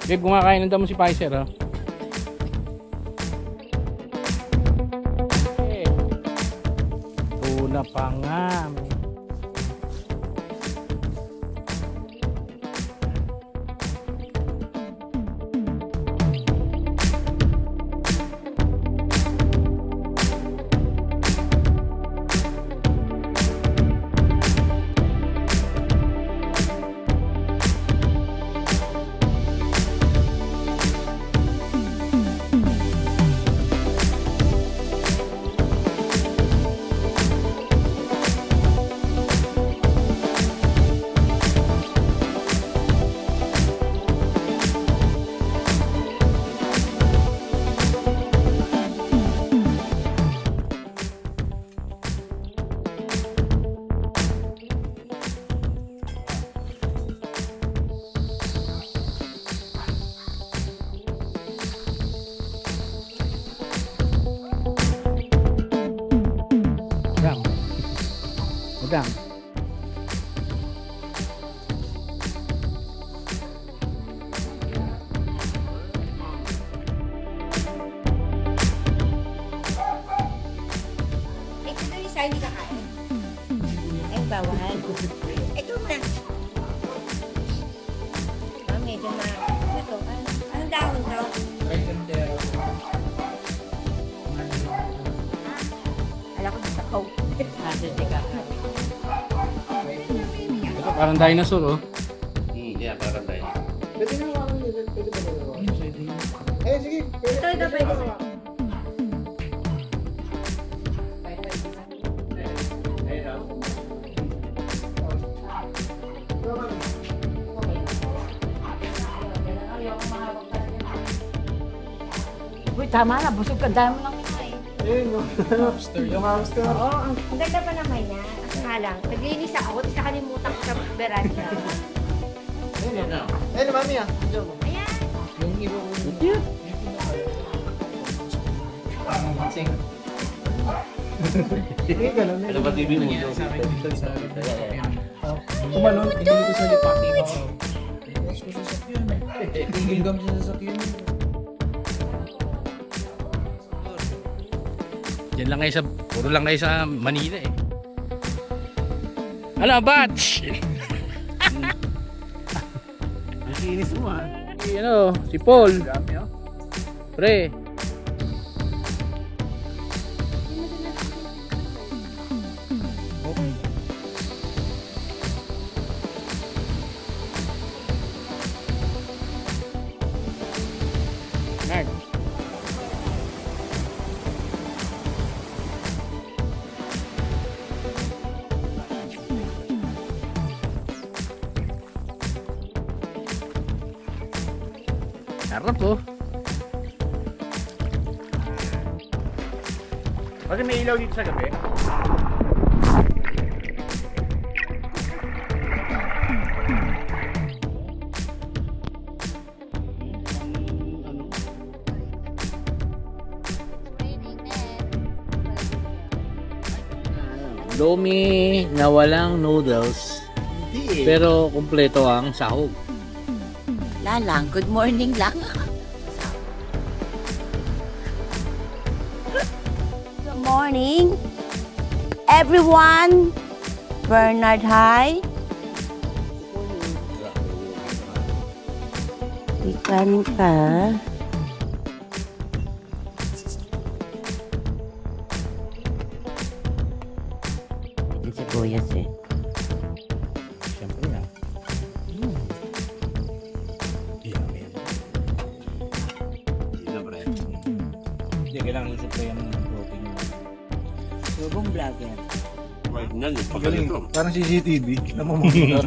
Babe, kumakain ng damo si Pfizer, ha? Tuna pa nga. Madam. Ito na yung hindi kakain. Ay, bawal. Ito na. Ah, medyo na. Ito. Anong dahon daw? Alam ko sa coke. Ito parang dinosaur, oh. Yeah, parang tayo. Pwede na naman nila. Pwede ba nila? Eh, sige. Ito pwede. Uy, tama na. Busog ka. Dami lang kinain. Ayun, no? Hamster. Yung hamster. Oo, ang ganda pa naman niya. Kasi nga lang, naglinis ako, tapos nakalimutan ko sa veranda. Ayun, no? Ayun, mami ah. Diyan mo. Ayan. Yung iba ko. Sige, ganun. Ano ba TV mo? Kumalon, hindi ko sa lipat. Tapos ko sa sakyan. Tingilgam sa sasakyan. Diyan lang kayo sa, puro lang kayo sa Manila, eh. Ano, batch? Nakinis mo ah. Si, ano, si Paul. Dami ah. Pre. Nerd. Sarap, oh. Kasi may ilaw dito sa gabi. Lomi na walang noodles, Hindi eh. pero kumpleto ang sahog. Lalang. Good morning lang. Good morning, everyone. Bernard, hi. Ikan ka. May sibuyas eh. Siyempre na. Siyempre. Hindi, kailangan isuplayan ng protein. Subong vlogger. Right na, pagaling to. Parang CCTV. Namamonitor.